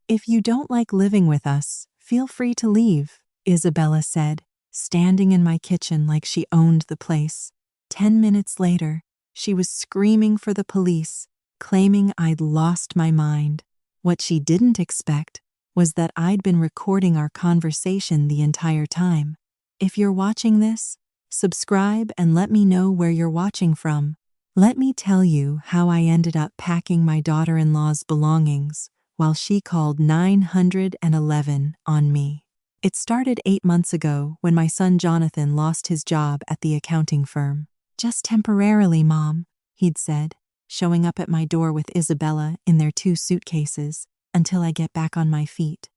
"If you don't like living with us, feel free to leave," Isabella said, standing in my kitchen like she owned the place. 10 minutes later, she was screaming for the police, claiming I'd lost my mind. What she didn't expect was that I'd been recording our conversation the entire time. If you're watching this, subscribe and let me know where you're watching from. Let me tell you how I ended up packing my daughter-in-law's belongings while she called 911 on me. It started 8 months ago when my son Jonathan lost his job at the accounting firm. "Just temporarily, Mom," he'd said, showing up at my door with Isabella in their 2 suitcases until I get back on my feet.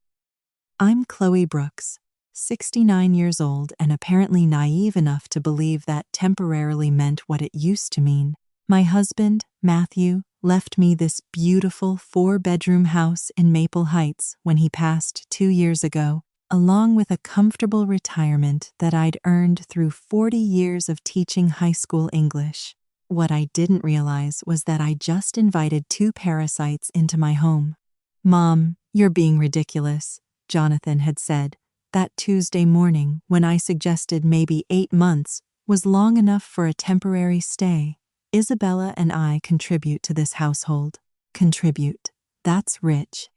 I'm Chloe Brooks, 69 years old and apparently naive enough to believe that temporarily meant what it used to mean. My husband, Matthew, left me this beautiful 4-bedroom house in Maple Heights when he passed 2 years ago, along with a comfortable retirement that I'd earned through 40 years of teaching high school English. What I didn't realize was that I just invited 2 parasites into my home. "Mom, you're being ridiculous," Jonathan had said that Tuesday morning when I suggested maybe 8 months was long enough for a temporary stay. "Isabella and I contribute to this household." Contribute. That's rich.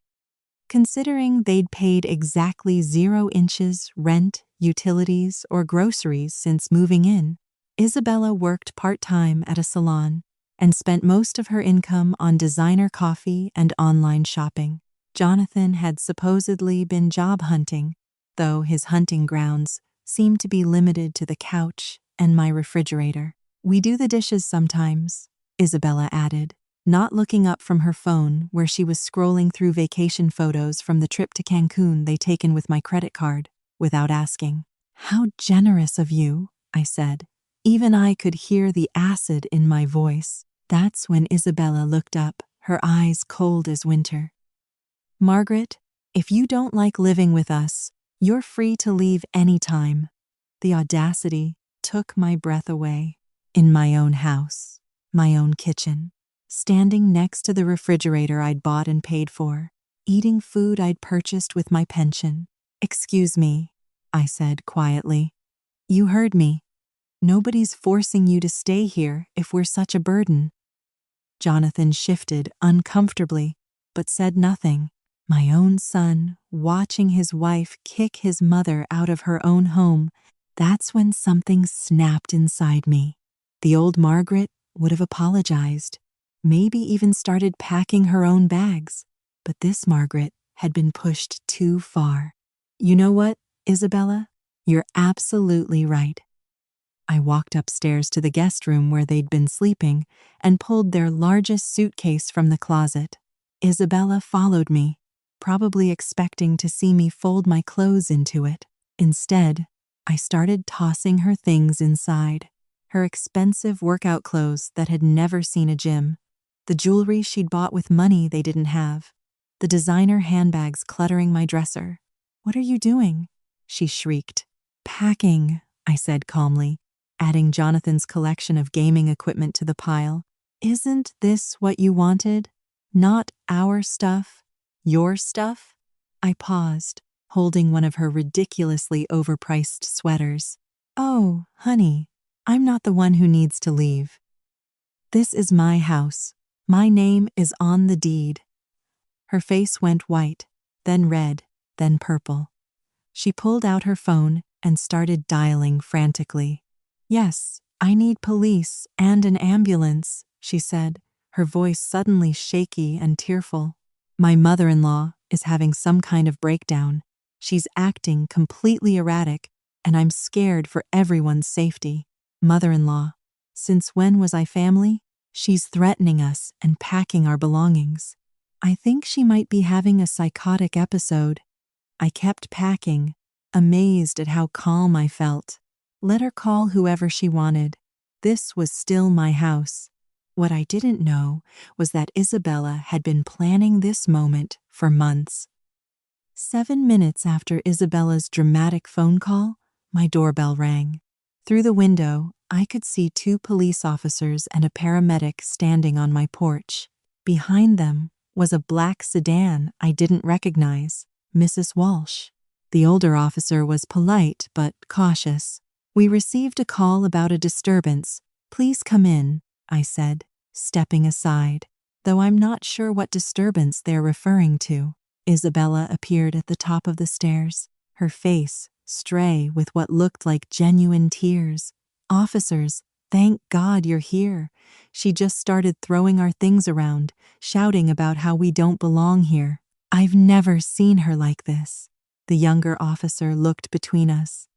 Considering they'd paid exactly 0 inches rent, utilities, or groceries since moving in, Isabella worked part-time at a salon and spent most of her income on designer coffee and online shopping. Jonathan had supposedly been job hunting, though his hunting grounds seemed to be limited to the couch and my refrigerator. "We do the dishes sometimes," Isabella added, not looking up from her phone where she was scrolling through vacation photos from the trip to Cancun they'd taken with my credit card, without asking. "How generous of you," I said. Even I could hear the acid in my voice. That's when Isabella looked up, her eyes cold as winter. "Margaret, if you don't like living with us, you're free to leave anytime." The audacity took my breath away. In my own house, my own kitchen, standing next to the refrigerator I'd bought and paid for, eating food I'd purchased with my pension. "Excuse me," I said quietly. "You heard me. Nobody's forcing you to stay here if we're such a burden." Jonathan shifted uncomfortably, but said nothing. My own son, watching his wife kick his mother out of her own home, that's when something snapped inside me. The old Margaret would have apologized, maybe even started packing her own bags, but this Margaret had been pushed too far. "You know what, Isabella? You're absolutely right." I walked upstairs to the guest room where they'd been sleeping and pulled their largest suitcase from the closet. Isabella followed me, probably expecting to see me fold my clothes into it. Instead, I started tossing her things inside. Her expensive workout clothes that had never seen a gym, the jewelry she'd bought with money they didn't have, the designer handbags cluttering my dresser. "What are you doing?" she shrieked. "Packing," I said calmly, adding Jonathan's collection of gaming equipment to the pile. "Isn't this what you wanted? Not our stuff, your stuff?" I paused, holding one of her ridiculously overpriced sweaters. "Oh, honey, I'm not the one who needs to leave. This is my house. My name is on the deed." Her face went white, then red, then purple. She pulled out her phone and started dialing frantically. "Yes, I need police and an ambulance," she said, her voice suddenly shaky and tearful. "My mother-in-law is having some kind of breakdown. She's acting completely erratic, and I'm scared for everyone's safety." Mother-in-law. Since when was I family? She's threatening us and packing our belongings. I think she might be having a psychotic episode. I kept packing, amazed at how calm I felt. Let her call whoever she wanted. This was still my house. What I didn't know was that Isabella had been planning this moment for months. 7 minutes after Isabella's dramatic phone call, my doorbell rang. Through the window, I could see 2 police officers and a paramedic standing on my porch. Behind them was a black sedan I didn't recognize. Mrs. Walsh. The older officer was polite but cautious. We received a call about a disturbance. Please come in, I said, stepping aside, though I'm not sure what disturbance they're referring to. Isabella appeared at the top of the stairs, her face stray with what looked like genuine tears. Officers, thank God you're here. She just started throwing our things around, shouting about how we don't belong here. I've never seen her like this. The younger officer looked between us.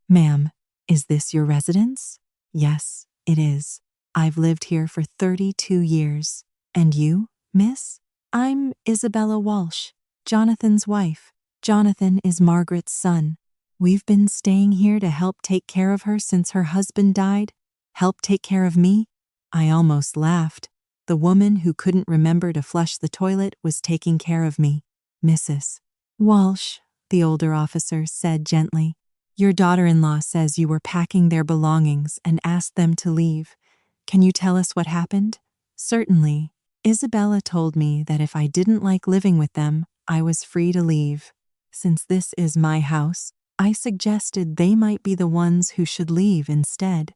Ma'am, is this your residence? Yes, it is. I've lived here for 32 years. And you, miss? I'm Isabella Walsh, Jonathan's wife. Jonathan is Margaret's son. We've been staying here to help take care of her since her husband died. Help take care of me? I almost laughed. The woman who couldn't remember to flush the toilet was taking care of me. Mrs. Walsh, the older officer said gently, your daughter-in-law says you were packing their belongings and asked them to leave. Can you tell us what happened? Certainly. Isabella told me that if I didn't like living with them, I was free to leave. Since this is my house, I suggested they might be the ones who should leave instead.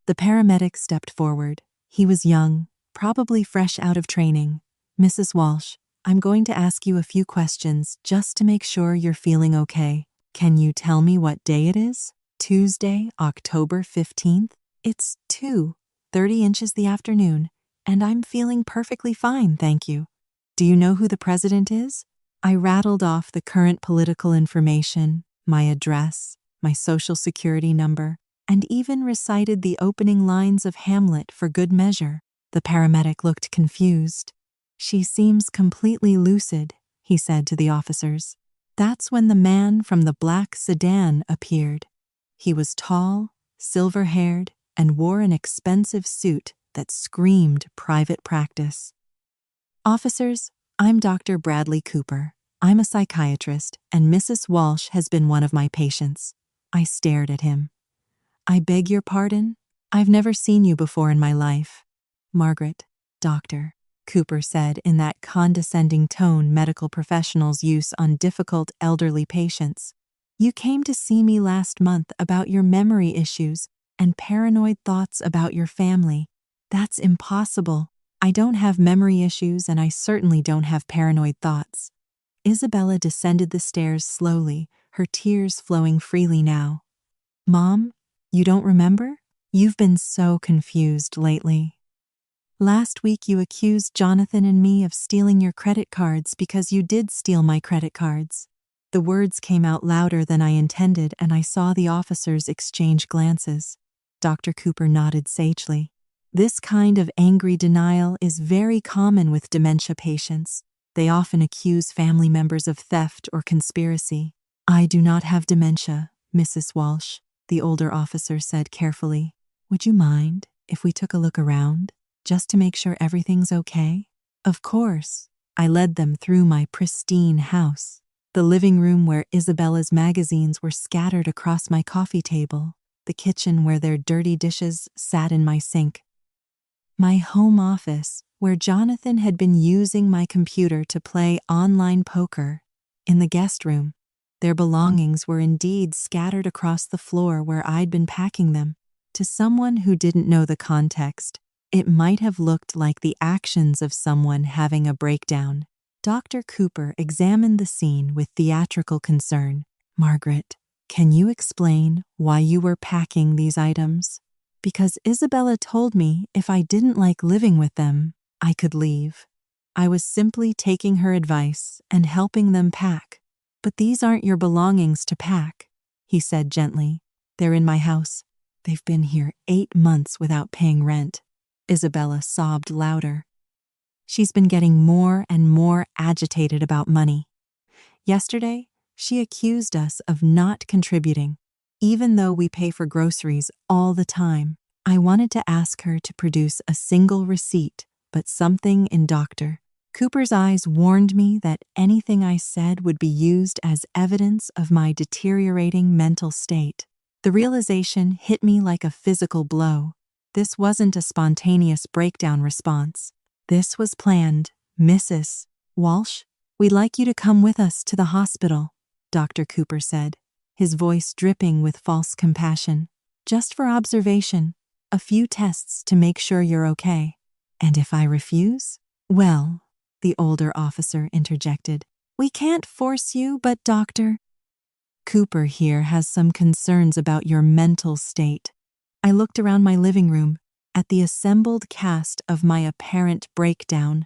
The paramedic stepped forward. He was young, probably fresh out of training. Mrs. Walsh, I'm going to ask you a few questions just to make sure you're feeling okay. Can you tell me what day it is? Tuesday, October 15th? It's 2:30 inches the afternoon, and I'm feeling perfectly fine, thank you. Do you know who the president is? I rattled off the current political information, my address, my social security number, and even recited the opening lines of Hamlet for good measure. The paramedic looked confused. She seems completely lucid, he said to the officers. That's when the man from the black sedan appeared. He was tall, silver-haired, and wore an expensive suit that screamed private practice. Officers, I'm Dr. Bradley Cooper. I'm a psychiatrist, and Mrs. Walsh has been one of my patients. I stared at him. I beg your pardon? I've never seen you before in my life. Margaret, doctor, Cooper said in that condescending tone medical professionals use on difficult elderly patients. You came to see me last month about your memory issues and paranoid thoughts about your family. That's impossible. I don't have memory issues and I certainly don't have paranoid thoughts. Isabella descended the stairs slowly, her tears flowing freely now. Mom, you don't remember? You've been so confused lately. Last week you accused Jonathan and me of stealing your credit cards because you did steal my credit cards. The words came out louder than I intended and I saw the officers exchange glances. Dr. Cooper nodded sagely. This kind of angry denial is very common with dementia patients. They often accuse family members of theft or conspiracy. I do not have dementia, Mrs. Walsh, the older officer said carefully. Would you mind if we took a look around, just to make sure everything's okay? Of course. I led them through my pristine house. The living room where Isabella's magazines were scattered across my coffee table, the kitchen where their dirty dishes sat in my sink. My home office, where Jonathan had been using my computer to play online poker. In the guest room, their belongings were indeed scattered across the floor where I'd been packing them. To someone who didn't know the context, it might have looked like the actions of someone having a breakdown. Dr. Cooper examined the scene with theatrical concern. Margaret, can you explain why you were packing these items? Because Isabella told me if I didn't like living with them, I could leave. I was simply taking her advice and helping them pack. But these aren't your belongings to pack, he said gently. They're in my house. They've been here 8 months without paying rent. Isabella sobbed louder. She's been getting more and more agitated about money. Yesterday, she accused us of not contributing, even though we pay for groceries all the time. I wanted to ask her to produce a single receipt, but something in Dr. Cooper's eyes warned me that anything I said would be used as evidence of my deteriorating mental state. The realization hit me like a physical blow. This wasn't a spontaneous breakdown response. This was planned, Mrs. Walsh, we'd like you to come with us to the hospital, Dr. Cooper said, his voice dripping with false compassion. Just for observation, a few tests to make sure you're okay. And if I refuse? Well, the older officer interjected. We can't force you, but Dr. Cooper here has some concerns about your mental state. I looked around my living room at the assembled cast of my apparent breakdown.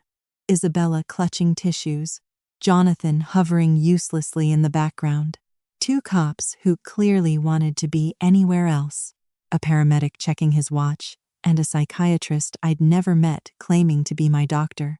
Isabella clutching tissues, Jonathan hovering uselessly in the background. Two cops who clearly wanted to be anywhere else. A paramedic checking his watch, and a psychiatrist I'd never met claiming to be my doctor.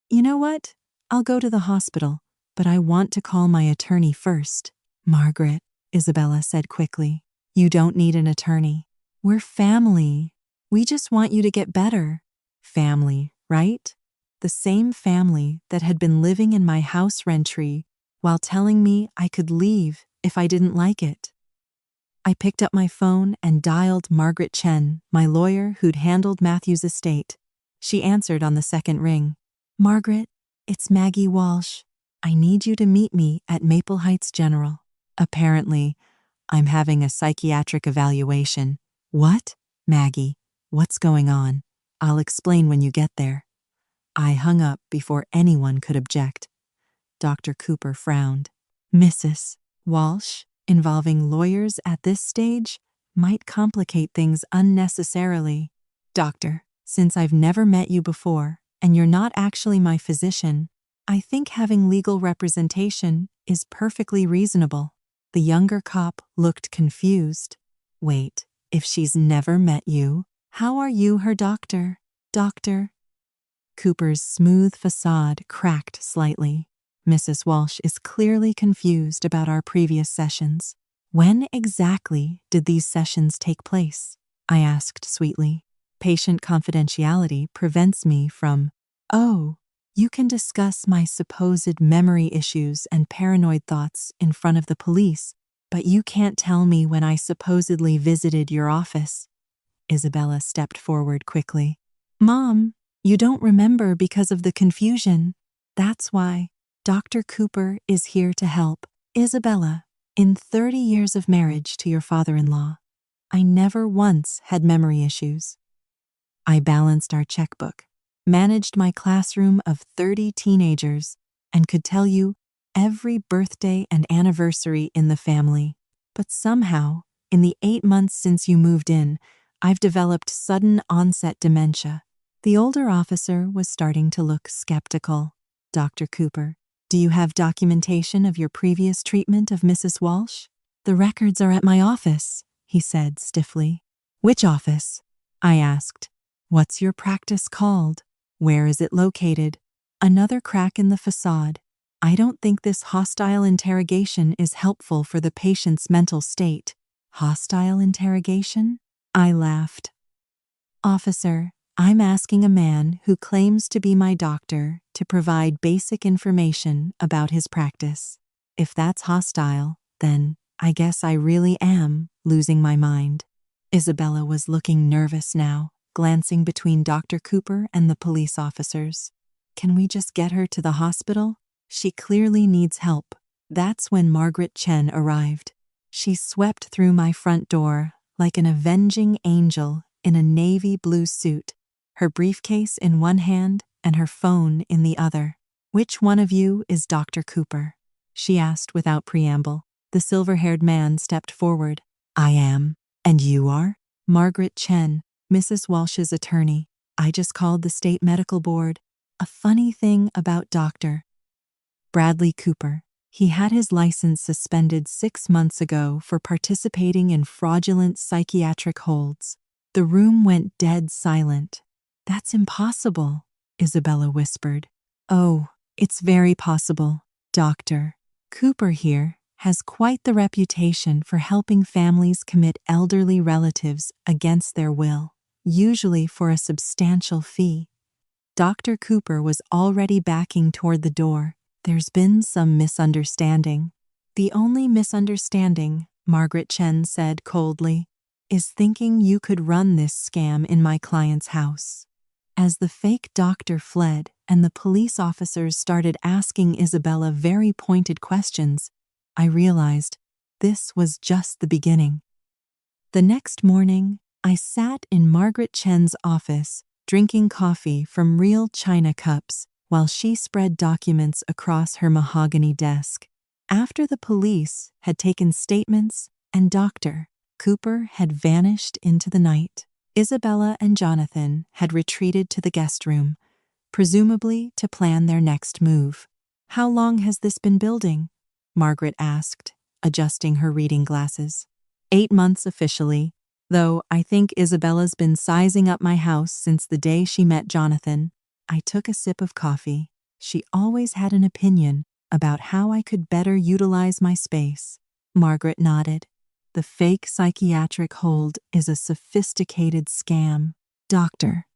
You know what? I'll go to the hospital, but I want to call my attorney first. Margaret, Isabella said quickly, you don't need an attorney. We're family. We just want you to get better. Family, right? The same family that had been living in my house rentry while telling me I could leave if I didn't like it. I picked up my phone and dialed Margaret Chen, my lawyer who'd handled Matthew's estate. She answered on the second ring. Margaret, it's Maggie Walsh. I need you to meet me at Maple Heights General. Apparently, I'm having a psychiatric evaluation. What? Maggie, what's going on? I'll explain when you get there. I hung up before anyone could object. Dr. Cooper frowned. Mrs. Walsh, involving lawyers at this stage might complicate things unnecessarily. Doctor, since I've never met you before and you're not actually my physician, I think having legal representation is perfectly reasonable. The younger cop looked confused. Wait, if she's never met you, how are you her doctor? Doctor? Cooper's smooth facade cracked slightly. Mrs. Walsh is clearly confused about our previous sessions. When exactly did these sessions take place? I asked sweetly. Patient confidentiality prevents me from, oh, you can discuss my supposed memory issues and paranoid thoughts in front of the police, but you can't tell me when I supposedly visited your office. Isabella stepped forward quickly. Mom, you don't remember because of the confusion. That's why Dr. Cooper is here to help. Isabella, in 30 years of marriage to your father-in-law, I never once had memory issues. I balanced our checkbook, managed my classroom of 30 teenagers, and could tell you every birthday and anniversary in the family. But somehow, in the 8 months since you moved in, I've developed sudden onset dementia. The older officer was starting to look skeptical. Dr. Cooper, do you have documentation of your previous treatment of Mrs. Walsh? The records are at my office, he said stiffly. Which office? I asked. What's your practice called? Where is it located? Another crack in the facade. I don't think this hostile interrogation is helpful for the patient's mental state. Hostile interrogation? I laughed. Officer, I'm asking a man who claims to be my doctor to provide basic information about his practice. If that's hostile, then I guess I really am losing my mind. Isabella was looking nervous now, glancing between Dr. Cooper and the police officers. Can we just get her to the hospital? She clearly needs help. That's when Margaret Chen arrived. She swept through my front door like an avenging angel in a navy blue suit, her briefcase in one hand and her phone in the other. Which one of you is Dr. Cooper? She asked without preamble. The silver-haired man stepped forward. I am. And you are? Margaret Chen, Mrs. Walsh's attorney. I just called the state medical board. A funny thing about Dr. Bradley Cooper. He had his license suspended 6 months ago for participating in fraudulent psychiatric holds. The room went dead silent. That's impossible, Isabella whispered. Oh, it's very possible. Dr. Cooper here has quite the reputation for helping families commit elderly relatives against their will, usually for a substantial fee. Dr. Cooper was already backing toward the door. There's been some misunderstanding. The only misunderstanding, Margaret Chen said coldly, is thinking you could run this scam in my client's house. As the fake doctor fled, and the police officers started asking Isabella very pointed questions, I realized this was just the beginning. The next morning, I sat in Margaret Chen's office, drinking coffee from real china cups while she spread documents across her mahogany desk. After the police had taken statements and Dr. Cooper had vanished into the night, Isabella and Jonathan had retreated to the guest room, presumably to plan their next move. How long has this been building? Margaret asked, adjusting her reading glasses. 8 months officially, though I think Isabella's been sizing up my house since the day she met Jonathan. I took a sip of coffee. She always had an opinion about how I could better utilize my space. Margaret nodded. The fake psychiatric hold is a sophisticated scam. Dr.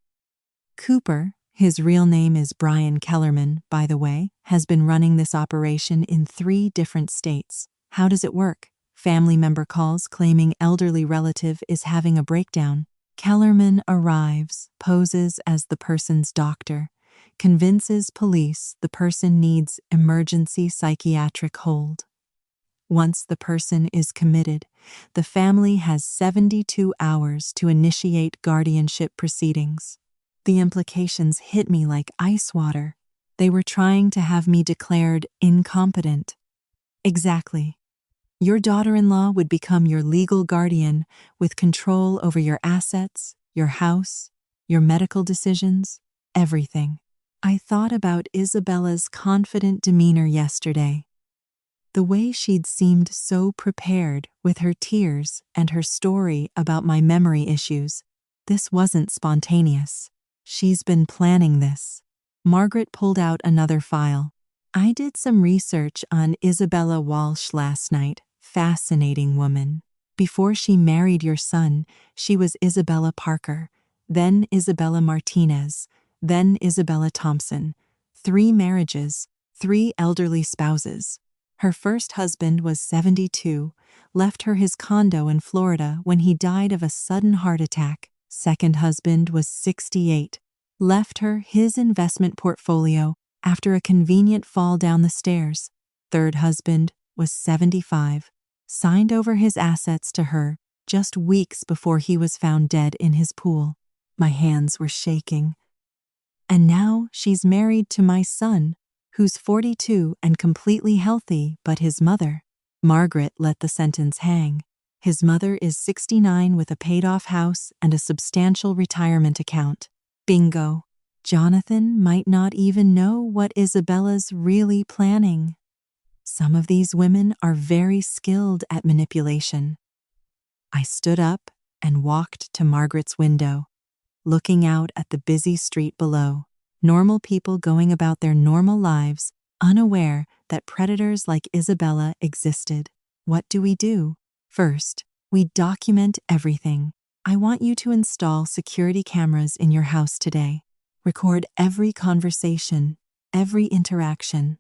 Cooper, his real name is Brian Kellerman, by the way, has been running this operation in 3 different states. How does it work? Family member calls claiming elderly relative is having a breakdown. Kellerman arrives, poses as the person's doctor, convinces police the person needs emergency psychiatric hold. Once the person is committed, the family has 72 hours to initiate guardianship proceedings. The implications hit me like ice water. They were trying to have me declared incompetent. Exactly. Your daughter-in-law would become your legal guardian with control over your assets, your house, your medical decisions, everything. I thought about Isabella's confident demeanor yesterday. The way she'd seemed so prepared with her tears and her story about my memory issues. This wasn't spontaneous. She's been planning this. Margaret pulled out another file. I did some research on Isabella Walsh last night. Fascinating woman. Before she married your son, she was Isabella Parker, then Isabella Martinez, then Isabella Thompson. 3 marriages, 3 elderly spouses. Her first husband was 72, left her his condo in Florida when he died of a sudden heart attack. Second husband was 68, left her his investment portfolio after a convenient fall down the stairs. Third husband was 75, signed over his assets to her just weeks before he was found dead in his pool. My hands were shaking. And now she's married to my son, who's 42 and completely healthy, but his mother. Margaret let the sentence hang. His mother is 69 with a paid-off house and a substantial retirement account. Bingo. Jonathan might not even know what Isabella's really planning. Some of these women are very skilled at manipulation. I stood up and walked to Margaret's window, looking out at the busy street below. Normal people going about their normal lives, unaware that predators like Isabella existed. What do? First, we document everything. I want you to install security cameras in your house today. Record every conversation, every interaction.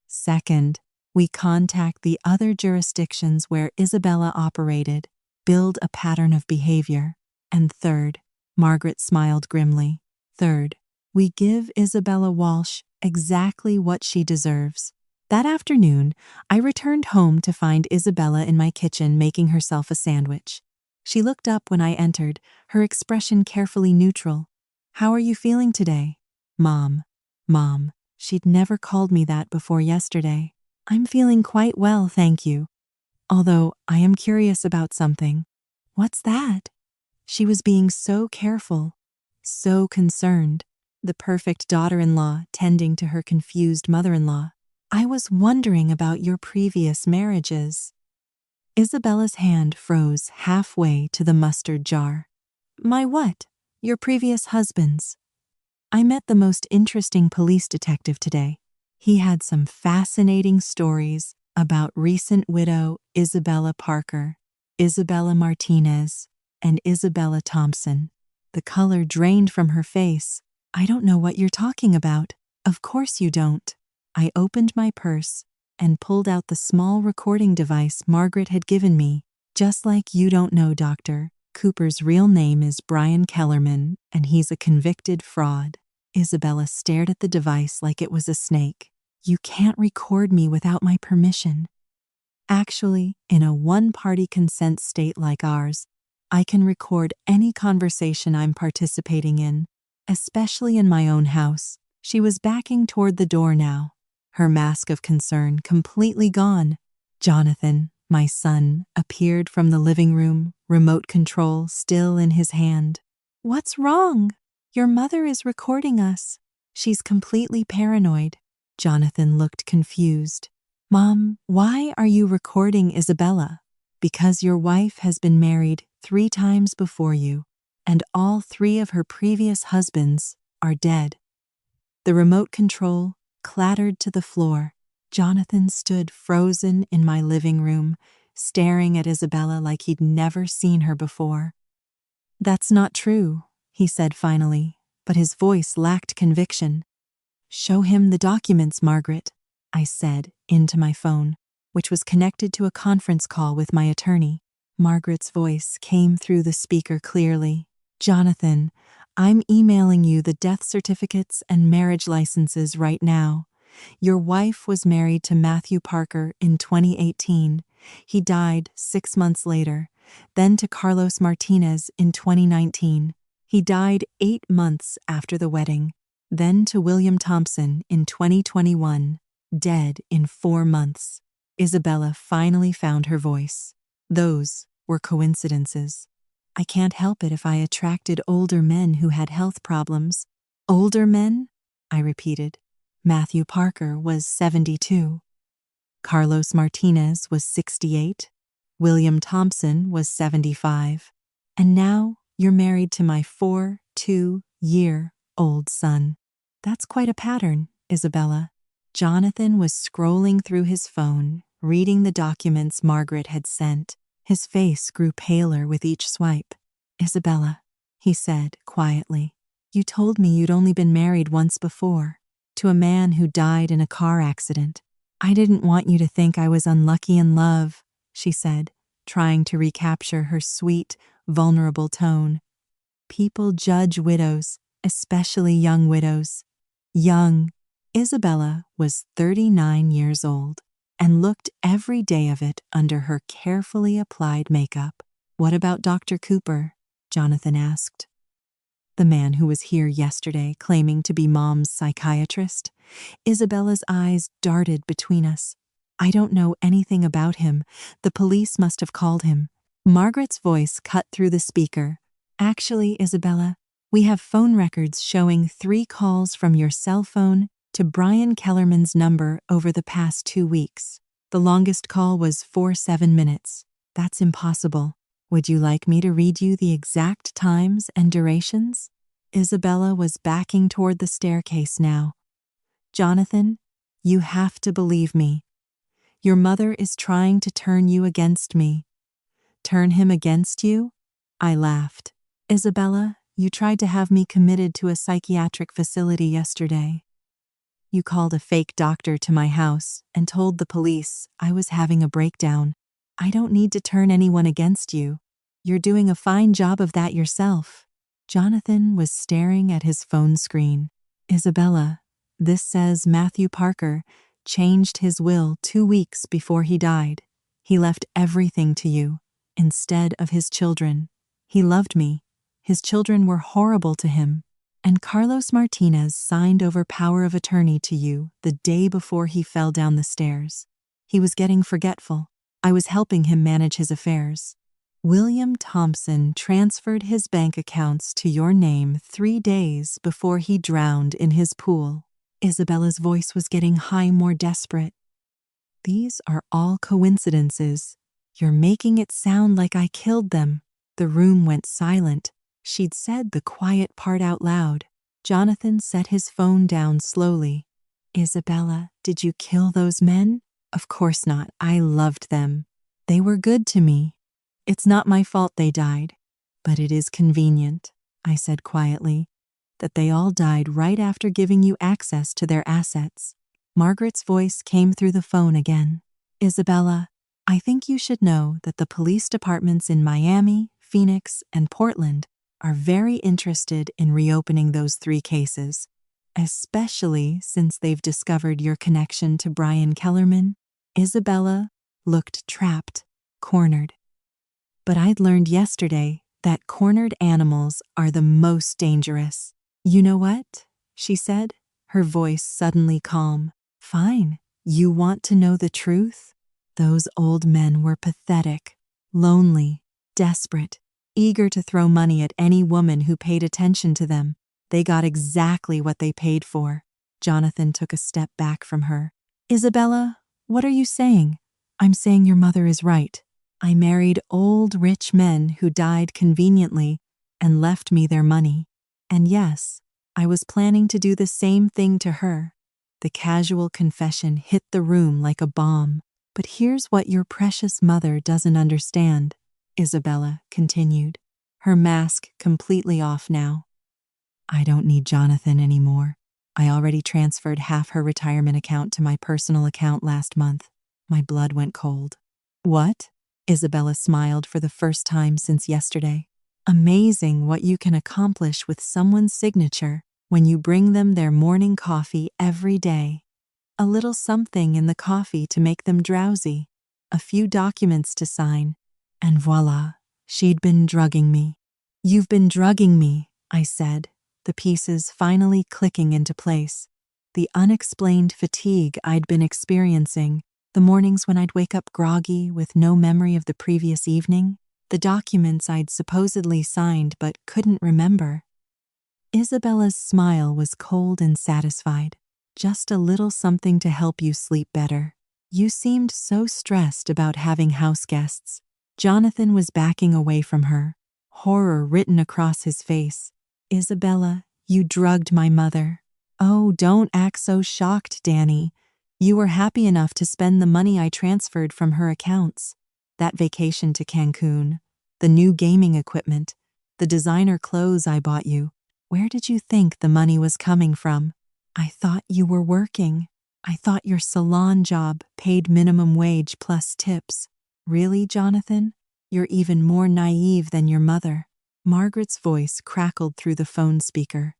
Second, we contact the other jurisdictions where Isabella operated, build a pattern of behavior. And third, Margaret smiled grimly. Third, we give Isabella Walsh exactly what she deserves. That afternoon, I returned home to find Isabella in my kitchen making herself a sandwich. She looked up when I entered, her expression carefully neutral. How are you feeling today? Mom. She'd never called me that before yesterday. I'm feeling quite well, thank you. Although I am curious about something. What's that? She was being so careful, so concerned. The perfect daughter-in-law tending to her confused mother-in-law. I was wondering about your previous marriages. Isabella's hand froze halfway to the mustard jar. My what? Your previous husbands. I met the most interesting police detective today. He had some fascinating stories about recent widow Isabella Parker, Isabella Martinez, and Isabella Thompson. The color drained from her face. I don't know what you're talking about. Of course you don't. I opened my purse and pulled out the small recording device Margaret had given me. Just like you don't know, Dr. Cooper's real name is Brian Kellerman, and he's a convicted fraud. Isabella stared at the device like it was a snake. You can't record me without my permission. Actually, in a one-party consent state like ours, I can record any conversation I'm participating in, especially in my own house. She was backing toward the door now, her mask of concern completely gone. Jonathan, my son, appeared from the living room, remote control still in his hand. What's wrong? Your mother is recording us. She's completely paranoid. Jonathan looked confused. Mom, why are you recording Isabella? Because your wife has been married 3 times before you, and all 3 of her previous husbands are dead. The remote control clattered to the floor. Jonathan stood frozen in my living room, staring at Isabella like he'd never seen her before. That's not true, he said finally, but his voice lacked conviction. Show him the documents, Margaret, I said into my phone, which was connected to a conference call with my attorney. Margaret's voice came through the speaker clearly. Jonathan, I'm emailing you the death certificates and marriage licenses right now. Your wife was married to Matthew Parker in 2018. He died 6 months later. Then to Carlos Martinez in 2019. He died 8 months after the wedding. Then to William Thompson in 2021, dead in 4 months. Isabella finally found her voice. Those were coincidences. I can't help it if I attracted older men who had health problems. Older men? I repeated. Matthew Parker was 72. Carlos Martinez was 68. William Thompson was 75. And now you're married to my 42-year-old son. That's quite a pattern, Isabella. Jonathan was scrolling through his phone, reading the documents Margaret had sent. His face grew paler with each swipe. Isabella, he said quietly, you told me you'd only been married once before, to a man who died in a car accident. I didn't want you to think I was unlucky in love, she said, trying to recapture her sweet, vulnerable tone. People judge widows, especially young widows. Young. Isabella was 39 years old and looked every day of it under her carefully applied makeup. What about Dr. Cooper? Jonathan asked. The man who was here yesterday claiming to be Mom's psychiatrist? Isabella's eyes darted between us. I don't know anything about him. The police must have called him. Margaret's voice cut through the speaker. Actually, Isabella, we have phone records showing 3 calls from your cell phone to Brian Kellerman's number over the past 2 weeks. The longest call was 47 minutes. That's impossible. Would you like me to read you the exact times and durations? Isabella was backing toward the staircase now. Jonathan, you have to believe me. Your mother is trying to turn you against me. Turn him against you? I laughed. Isabella, you tried to have me committed to a psychiatric facility yesterday. You called a fake doctor to my house and told the police I was having a breakdown. I don't need to turn anyone against you. You're doing a fine job of that yourself. Jonathan was staring at his phone screen. Isabella, this says Matthew Parker changed his will 2 weeks before he died. He left everything to you, instead of his children. He loved me. His children were horrible to him. And Carlos Martinez signed over power of attorney to you the day before he fell down the stairs. He was getting forgetful. I was helping him manage his affairs. William Thompson transferred his bank accounts to your name 3 days before he drowned in his pool. Isabella's voice was getting high, more desperate. These are all coincidences. You're making it sound like I killed them. The room went silent. She'd said the quiet part out loud. Jonathan set his phone down slowly. Isabella, did you kill those men? Of course not. I loved them. They were good to me. It's not my fault they died. But it is convenient, I said quietly, that they all died right after giving you access to their assets. Margaret's voice came through the phone again. Isabella, I think you should know that the police departments in Miami, Phoenix, and Portland are very interested in reopening those 3 cases. especially since they've discovered your connection to Brian Kellerman. Isabella looked trapped, cornered. But I'd learned yesterday that cornered animals are the most dangerous. You know what? She said, her voice suddenly calm. Fine. You want to know the truth? Those old men were pathetic, lonely, desperate, eager to throw money at any woman who paid attention to them. They got exactly what they paid for. Jonathan took a step back from her. Isabella, what are you saying? I'm saying your mother is right. I married old rich men who died conveniently and left me their money. And yes, I was planning to do the same thing to her. The casual confession hit the room like a bomb. But here's what your precious mother doesn't understand, Isabella continued, her mask completely off now. I don't need Jonathan anymore. I already transferred half her retirement account to my personal account last month. My blood went cold. What? Isabella smiled for the first time since yesterday. Amazing what you can accomplish with someone's signature when you bring them their morning coffee every day. A little something in the coffee to make them drowsy, a few documents to sign, and voila, she'd been drugging me. You've been drugging me, I said, the pieces finally clicking into place. The unexplained fatigue I'd been experiencing, the mornings when I'd wake up groggy with no memory of the previous evening, the documents I'd supposedly signed but couldn't remember. Isabella's smile was cold and satisfied. Just a little something to help you sleep better. You seemed so stressed about having house guests. Jonathan was backing away from her, horror written across his face. Isabella, you drugged my mother. Oh, don't act so shocked, Danny. You were happy enough to spend the money I transferred from her accounts. That vacation to Cancun, the new gaming equipment, the designer clothes I bought you. Where did you think the money was coming from? I thought you were working. I thought your salon job paid minimum wage plus tips. Really, Jonathan? You're even more naive than your mother. Margaret's voice crackled through the phone speaker.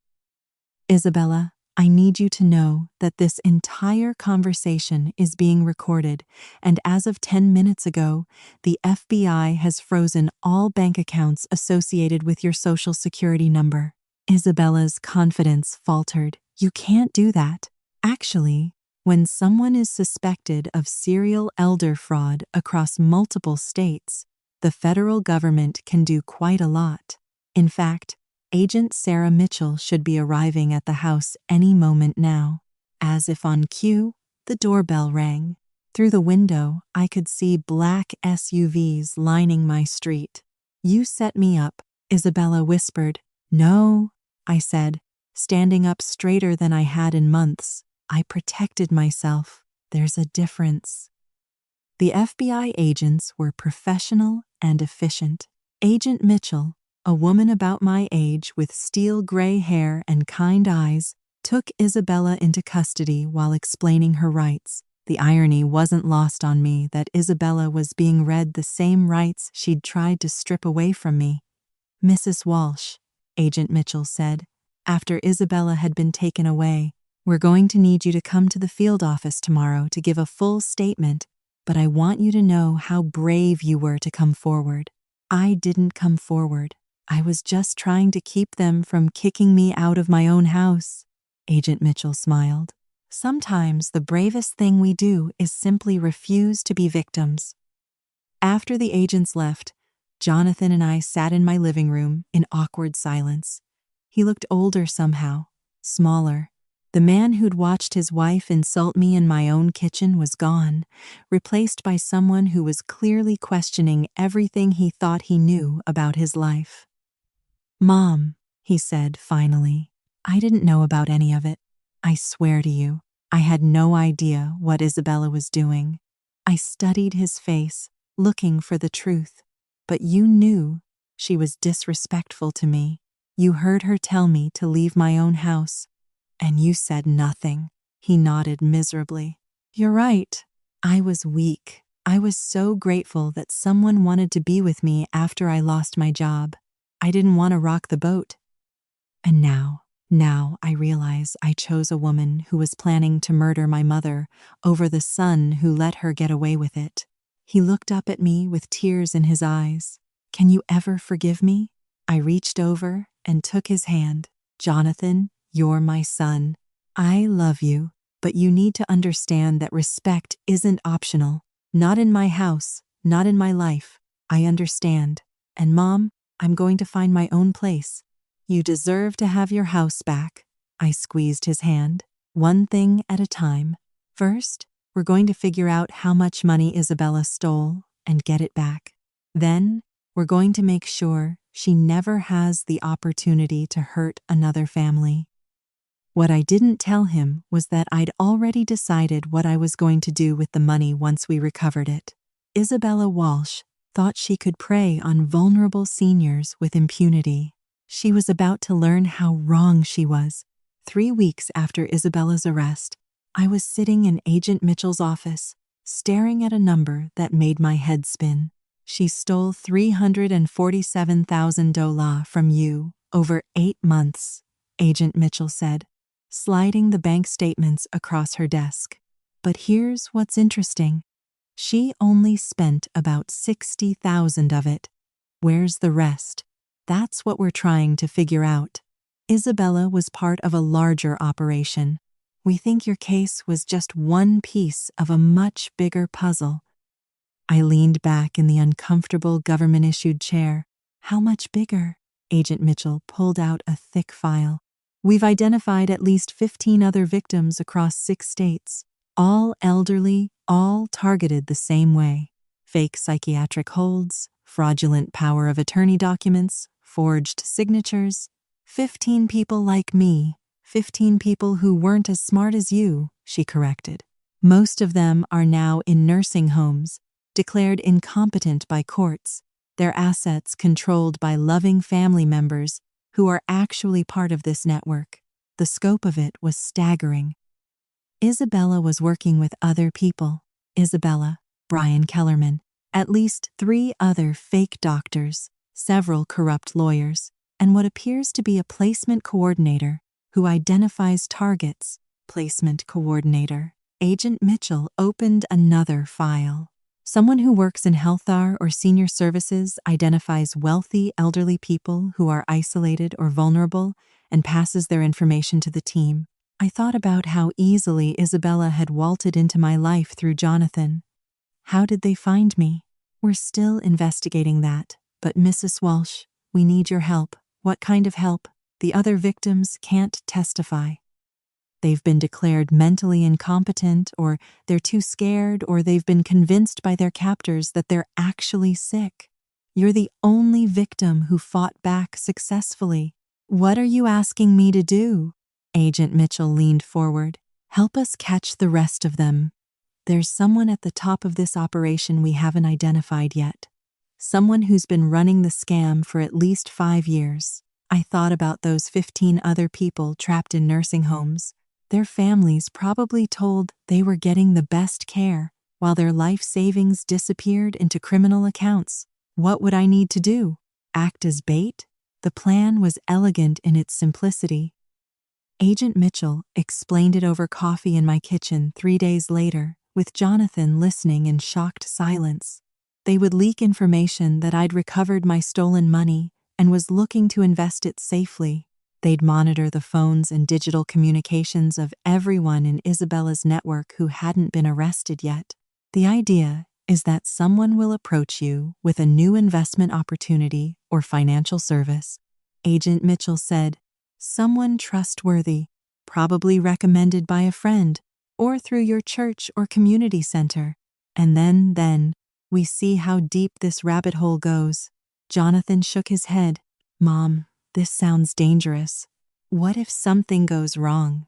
Isabella, I need you to know that this entire conversation is being recorded, and as of 10 minutes ago, the FBI has frozen all bank accounts associated with your social security number. Isabella's confidence faltered. You can't do that. Actually, when someone is suspected of serial elder fraud across multiple states, the federal government can do quite a lot. In fact, Agent Sarah Mitchell should be arriving at the house any moment now. As if on cue, the doorbell rang. Through the window, I could see black SUVs lining my street. You set me up, Isabella whispered. No, I said, standing up straighter than I had in months. I protected myself. There's a difference. The FBI agents were professional and efficient. Agent Mitchell, a woman about my age with steel gray hair and kind eyes, took Isabella into custody while explaining her rights. The irony wasn't lost on me that Isabella was being read the same rights she'd tried to strip away from me. Mrs. Walsh, Agent Mitchell said, after Isabella had been taken away, we're going to need you to come to the field office tomorrow to give a full statement, but I want you to know how brave you were to come forward. I didn't come forward. I was just trying to keep them from kicking me out of my own house. Agent Mitchell smiled. Sometimes the bravest thing we do is simply refuse to be victims. After the agents left, Jonathan and I sat in my living room in awkward silence. He looked older somehow, smaller. The man who'd watched his wife insult me in my own kitchen was gone, replaced by someone who was clearly questioning everything he thought he knew about his life. Mom, he said finally, I didn't know about any of it. I swear to you, I had no idea what Isabella was doing. I studied his face, looking for the truth. But you knew she was disrespectful to me. You heard her tell me to leave my own house, and you said nothing. He nodded miserably. You're right. I was weak. I was so grateful that someone wanted to be with me after I lost my job. I didn't want to rock the boat. And now, Now I realize I chose a woman who was planning to murder my mother over the son who let her get away with it. He looked up at me with tears in his eyes. Can you ever forgive me? I reached over and took his hand. Jonathan, you're my son. I love you, but you need to understand that respect isn't optional. Not in my house, not in my life. I understand. And Mom, I'm going to find my own place. You deserve to have your house back. I squeezed his hand. One thing at a time. First, we're going to figure out how much money Isabella stole and get it back. Then, we're going to make sure she never has the opportunity to hurt another family. What I didn't tell him was that I'd already decided what I was going to do with the money once we recovered it. Isabella Walsh thought she could prey on vulnerable seniors with impunity. She was about to learn how wrong she was. 3 weeks after Isabella's arrest, I was sitting in Agent Mitchell's office, staring at a number that made my head spin. She stole $347,000 from you over 8 months, Agent Mitchell said, sliding the bank statements across her desk. But here's what's interesting. She only spent about $60,000 of it. Where's the rest? That's what we're trying to figure out. Isabella was part of a larger operation. We think your case was just one piece of a much bigger puzzle. I leaned back in the uncomfortable government-issued chair. How much bigger? Agent Mitchell pulled out a thick file. We've identified at least 15 other victims across 6 states. All elderly, all targeted the same way. Fake psychiatric holds, fraudulent power of attorney documents, forged signatures. 15 people like me. 15 people who weren't as smart as you, she corrected. Most of them are now in nursing homes, declared incompetent by courts, their assets controlled by loving family members who are actually part of this network. The scope of it was staggering. Isabella was working with other people. Isabella, Brian Kellerman, at least 3 other fake doctors, several corrupt lawyers, and what appears to be a placement coordinator who identifies targets. Placement coordinator. Agent Mitchell opened another file. Someone who works in healthcare or senior services identifies wealthy elderly people who are isolated or vulnerable and passes their information to the team. I thought about how easily Isabella had vaulted into my life through Jonathan. How did they find me? We're still investigating that, but Mrs. Walsh, we need your help. What kind of help? The other victims can't testify. They've been declared mentally incompetent, or they're too scared, or they've been convinced by their captors that they're actually sick. You're the only victim who fought back successfully. What are you asking me to do? Agent Mitchell leaned forward. Help us catch the rest of them. There's someone at the top of this operation we haven't identified yet. Someone who's been running the scam for at least 5 years. I thought about those 15 other people trapped in nursing homes. Their families probably told they were getting the best care, while their life savings disappeared into criminal accounts. What would I need to do? Act as bait? The plan was elegant in its simplicity. Agent Mitchell explained it over coffee in my kitchen 3 days later, with Jonathan listening in shocked silence. They would leak information that I'd recovered my stolen money and was looking to invest it safely. They'd monitor the phones and digital communications of everyone in Isabella's network who hadn't been arrested yet. The idea is that someone will approach you with a new investment opportunity or financial service. Agent Mitchell said, someone trustworthy, probably recommended by a friend or through your church or community center. And then, we see how deep this rabbit hole goes. Jonathan shook his head. Mom, this sounds dangerous. What if something goes wrong?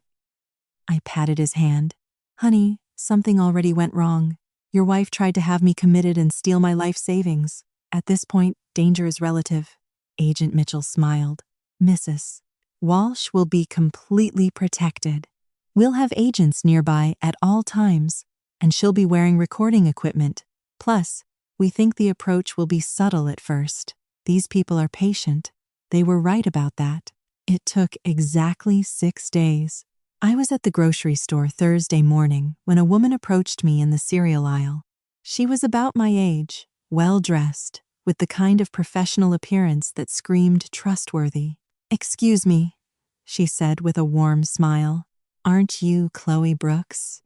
I patted his hand. Honey, something already went wrong. Your wife tried to have me committed and steal my life savings. At this point, danger is relative. Agent Mitchell smiled. Mrs. Walsh will be completely protected. We'll have agents nearby at all times, and she'll be wearing recording equipment. Plus, we think the approach will be subtle at first. These people are patient. They were right about that. It took exactly 6 days. I was at the grocery store Thursday morning when a woman approached me in the cereal aisle. She was about my age, well-dressed, with the kind of professional appearance that screamed trustworthy. "Excuse me," she said with a warm smile. "Aren't you Chloe Brooks?"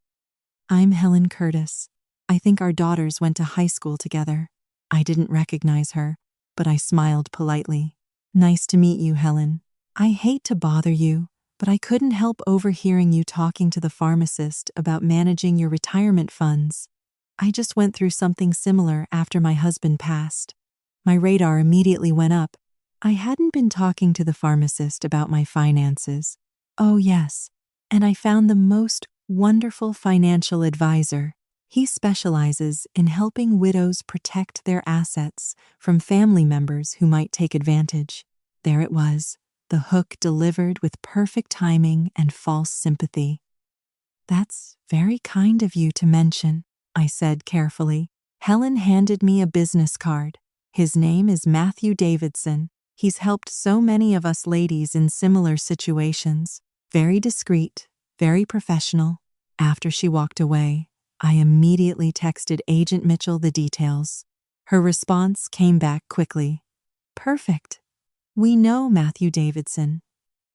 "I'm Helen Curtis. I think our daughters went to high school together." I didn't recognize her, but I smiled politely. "Nice to meet you, Helen. I hate to bother you, but I couldn't help overhearing you talking to the pharmacist about managing your retirement funds. I just went through something similar after my husband passed." My radar immediately went up. I hadn't been talking to the pharmacist about my finances. Oh yes, and I found the most wonderful financial advisor. He specializes in helping widows protect their assets from family members who might take advantage. There it was, the hook delivered with perfect timing and false sympathy. "That's very kind of you to mention," I said carefully. Helen handed me a business card. "His name is Matthew Davidson. He's helped so many of us ladies in similar situations. Very discreet, very professional." After she walked away, I immediately texted Agent Mitchell the details. Her response came back quickly. "Perfect. We know Matthew Davidson.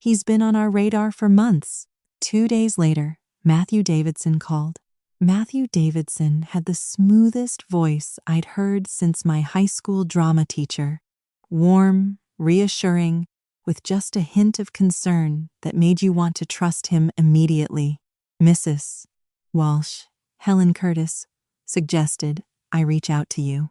He's been on our radar for months." 2 days later, Matthew Davidson called. Matthew Davidson had the smoothest voice I'd heard since my high school drama teacher. Warm, reassuring, with just a hint of concern that made you want to trust him immediately. "Mrs. Walsh," Helen Curtis suggested I reach out to you.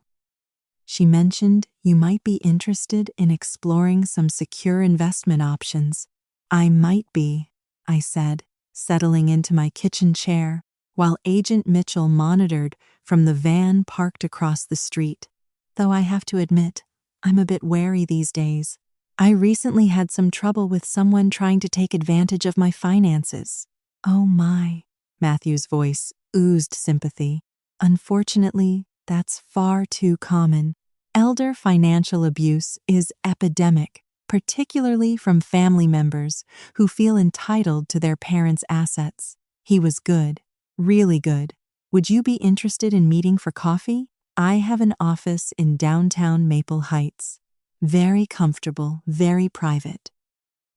"She mentioned you might be interested in exploring some secure investment options." "I might be," I said, settling into my kitchen chair while Agent Mitchell monitored from the van parked across the street. "Though I have to admit, I'm a bit wary these days. I recently had some trouble with someone trying to take advantage of my finances." "Oh my," Matthew's voice oozed sympathy. "Unfortunately, that's far too common. Elder financial abuse is epidemic, particularly from family members who feel entitled to their parents' assets." He was good, really good. "Would you be interested in meeting for coffee? I have an office in downtown Maple Heights. Very comfortable, very private.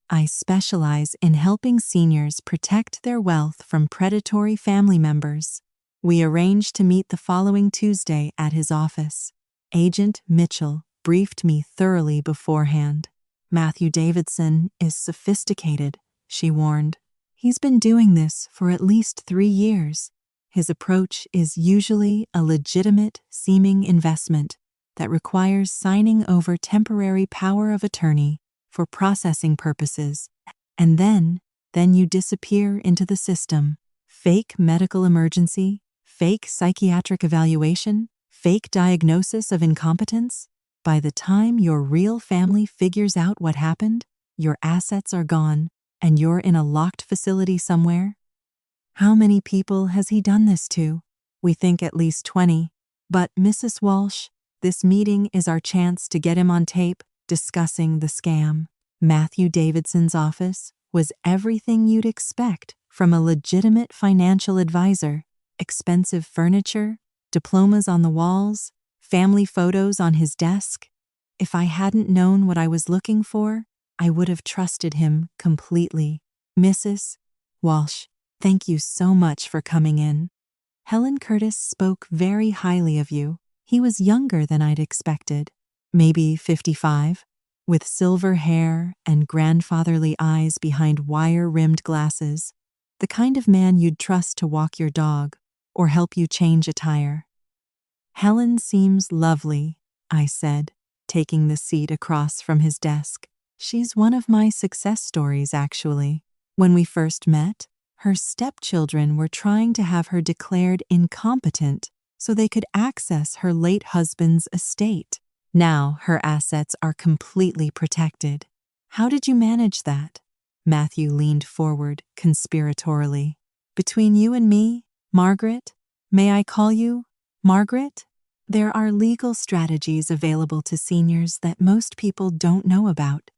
I specialize in helping seniors protect their wealth from predatory family members." We arranged to meet the following Tuesday at his office. Agent Mitchell briefed me thoroughly beforehand. "Matthew Davidson is sophisticated," she warned. "He's been doing this for at least 3 years. His approach is usually a legitimate seeming investment that requires signing over temporary power of attorney for processing purposes, and then you disappear into the system. Fake medical emergency, fake psychiatric evaluation, fake diagnosis of incompetence. By the time your real family figures out what happened, your assets are gone and you're in a locked facility somewhere." "How many people has he done this to?" "We think at least 20. But Mrs. Walsh, this meeting is our chance to get him on tape discussing the scam." Matthew Davidson's office was everything you'd expect from a legitimate financial advisor. Expensive furniture, diplomas on the walls, family photos on his desk. If I hadn't known what I was looking for, I would have trusted him completely. "Mrs. Walsh, thank you so much for coming in. Helen Curtis spoke very highly of you." He was younger than I'd expected, maybe 55, with silver hair and grandfatherly eyes behind wire-rimmed glasses, the kind of man you'd trust to walk your dog or help you change a tire. "Helen seems lovely," I said, taking the seat across from his desk. "She's one of my success stories, actually. When we first met, her stepchildren were trying to have her declared incompetent so they could access her late husband's estate. Now her assets are completely protected. How did you manage that?" Matthew leaned forward conspiratorially. "Between you and me, Margaret, may I call you Margaret? There are legal strategies available to seniors that most people don't know about.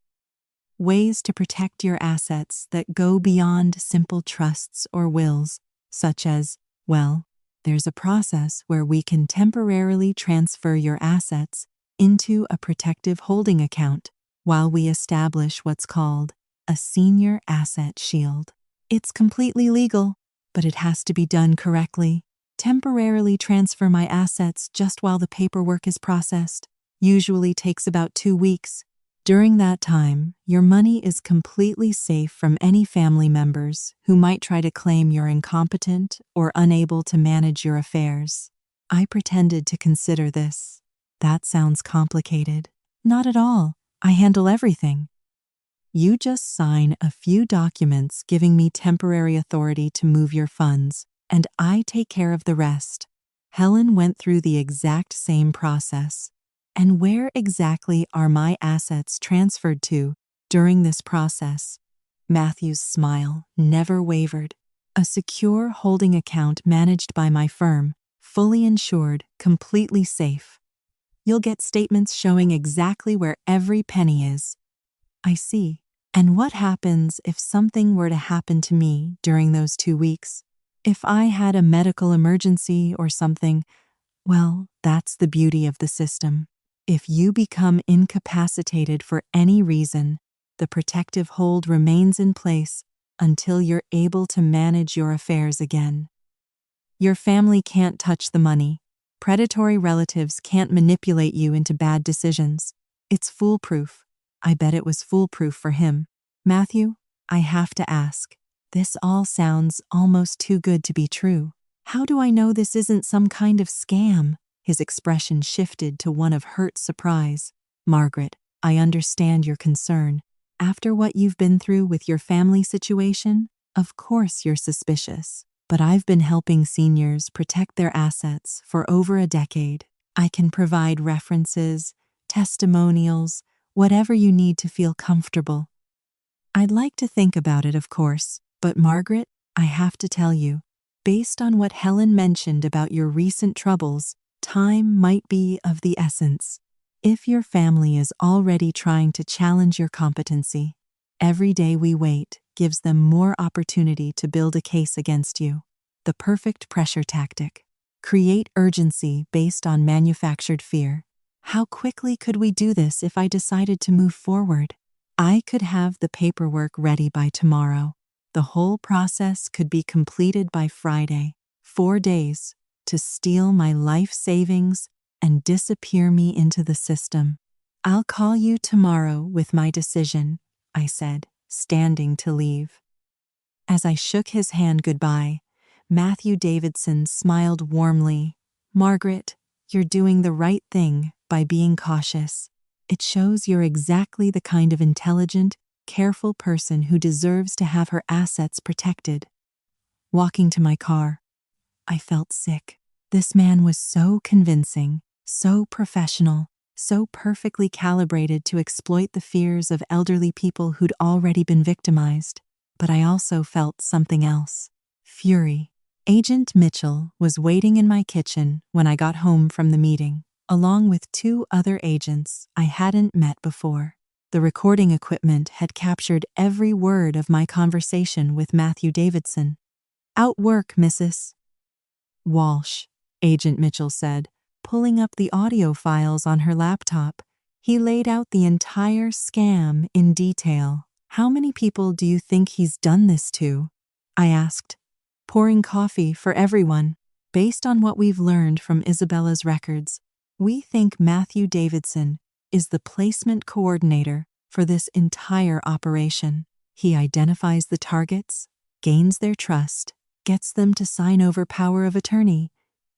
ways to protect your assets that go beyond simple trusts or wills, such as, well, there's a process where we can temporarily transfer your assets into a protective holding account while we establish what's called a senior asset shield. It's completely legal, but it has to be done correctly. Temporarily transfer my assets just while the paperwork is processed. Usually takes about 2 weeks. During that time, your money is completely safe from any family members who might try to claim you're incompetent or unable to manage your affairs. I pretended to consider this. That sounds complicated. Not at all. I handle everything. You just sign a few documents giving me temporary authority to move your funds, and I take care of the rest. Helen went through the exact same process. And where exactly are my assets transferred to during this process? Matthew's smile never wavered. A secure holding account managed by my firm, fully insured, completely safe. You'll get statements showing exactly where every penny is. I see. And what happens if something were to happen to me during those 2 weeks? If I had a medical emergency or something, well, that's the beauty of the system. If you become incapacitated for any reason, the protective hold remains in place until you're able to manage your affairs again. Your family can't touch the money. Predatory relatives can't manipulate you into bad decisions. It's foolproof. I bet it was foolproof for him. Matthew, I have to ask. This all sounds almost too good to be true. How do I know this isn't some kind of scam? His expression shifted to one of hurt surprise. Margaret, I understand your concern. After what you've been through with your family situation, of course you're suspicious. But I've been helping seniors protect their assets for over a decade. I can provide references, testimonials, whatever you need to feel comfortable. I'd like to think about it, of course, but Margaret, I have to tell you, based on what Helen mentioned about your recent troubles, time might be of the essence. If your family is already trying to challenge your competency, every day we wait gives them more opportunity to build a case against you. The perfect pressure tactic. Create urgency based on manufactured fear. How quickly could we do this if I decided to move forward? I could have the paperwork ready by tomorrow. The whole process could be completed by Friday. 4 days to steal my life savings and disappear me into the system. I'll call you tomorrow with my decision, I said, standing to leave. As I shook his hand goodbye, Matthew Davidson smiled warmly. Margaret, you're doing the right thing by being cautious. It shows you're exactly the kind of intelligent, careful person who deserves to have her assets protected. Walking to my car, I felt sick. This man was so convincing, so professional, so perfectly calibrated to exploit the fears of elderly people who'd already been victimized. But I also felt something else. Fury. Agent Mitchell was waiting in my kitchen when I got home from the meeting, along with 2 other agents I hadn't met before. The recording equipment had captured every word of my conversation with Matthew Davidson. Out work, Mrs. Walsh, Agent Mitchell said, pulling up the audio files on her laptop. He laid out the entire scam in detail. How many people do you think he's done this to? I asked. Pouring coffee for everyone. Based on what we've learned from Isabella's records, we think Matthew Davidson is the placement coordinator for this entire operation. He identifies the targets, gains their trust, gets them to sign over power of attorney,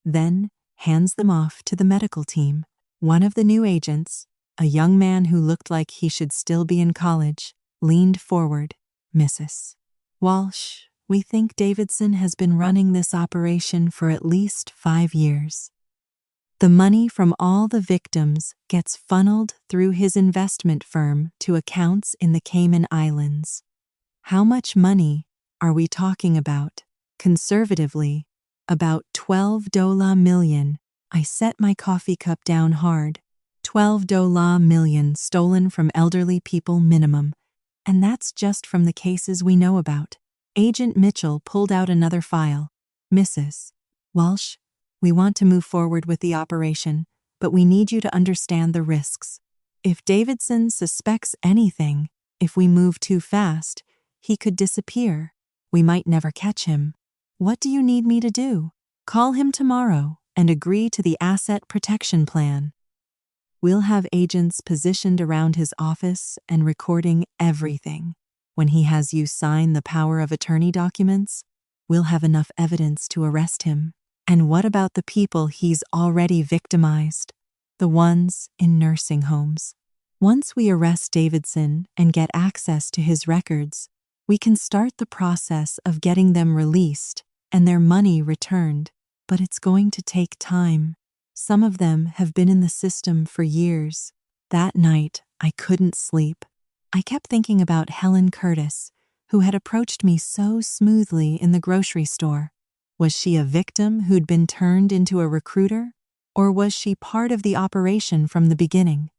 then hands them off to the medical team. One of the new agents, a young man who looked like he should still be in college, leaned forward. Mrs. Walsh, we think Davidson has been running this operation for at least 5 years. The money from all the victims gets funneled through his investment firm to accounts in the Cayman Islands. How much money are we talking about? Conservatively, about $12 million. I set my coffee cup down hard. $12 million stolen from elderly people minimum. And that's just from the cases we know about. Agent Mitchell pulled out another file. Mrs. Walsh, we want to move forward with the operation, but we need you to understand the risks. If Davidson suspects anything, if we move too fast, he could disappear. We might never catch him. What do you need me to do? Call him tomorrow and agree to the asset protection plan. We'll have agents positioned around his office and recording everything. When he has you sign the power of attorney documents, we'll have enough evidence to arrest him. And what about the people he's already victimized? The ones in nursing homes. Once we arrest Davidson and get access to his records, we can start the process of getting them released and their money returned. But it's going to take time. Some of them have been in the system for years. That night, I couldn't sleep. I kept thinking about Helen Curtis, who had approached me so smoothly in the grocery store. Was she a victim who'd been turned into a recruiter? Or was she part of the operation from the beginning?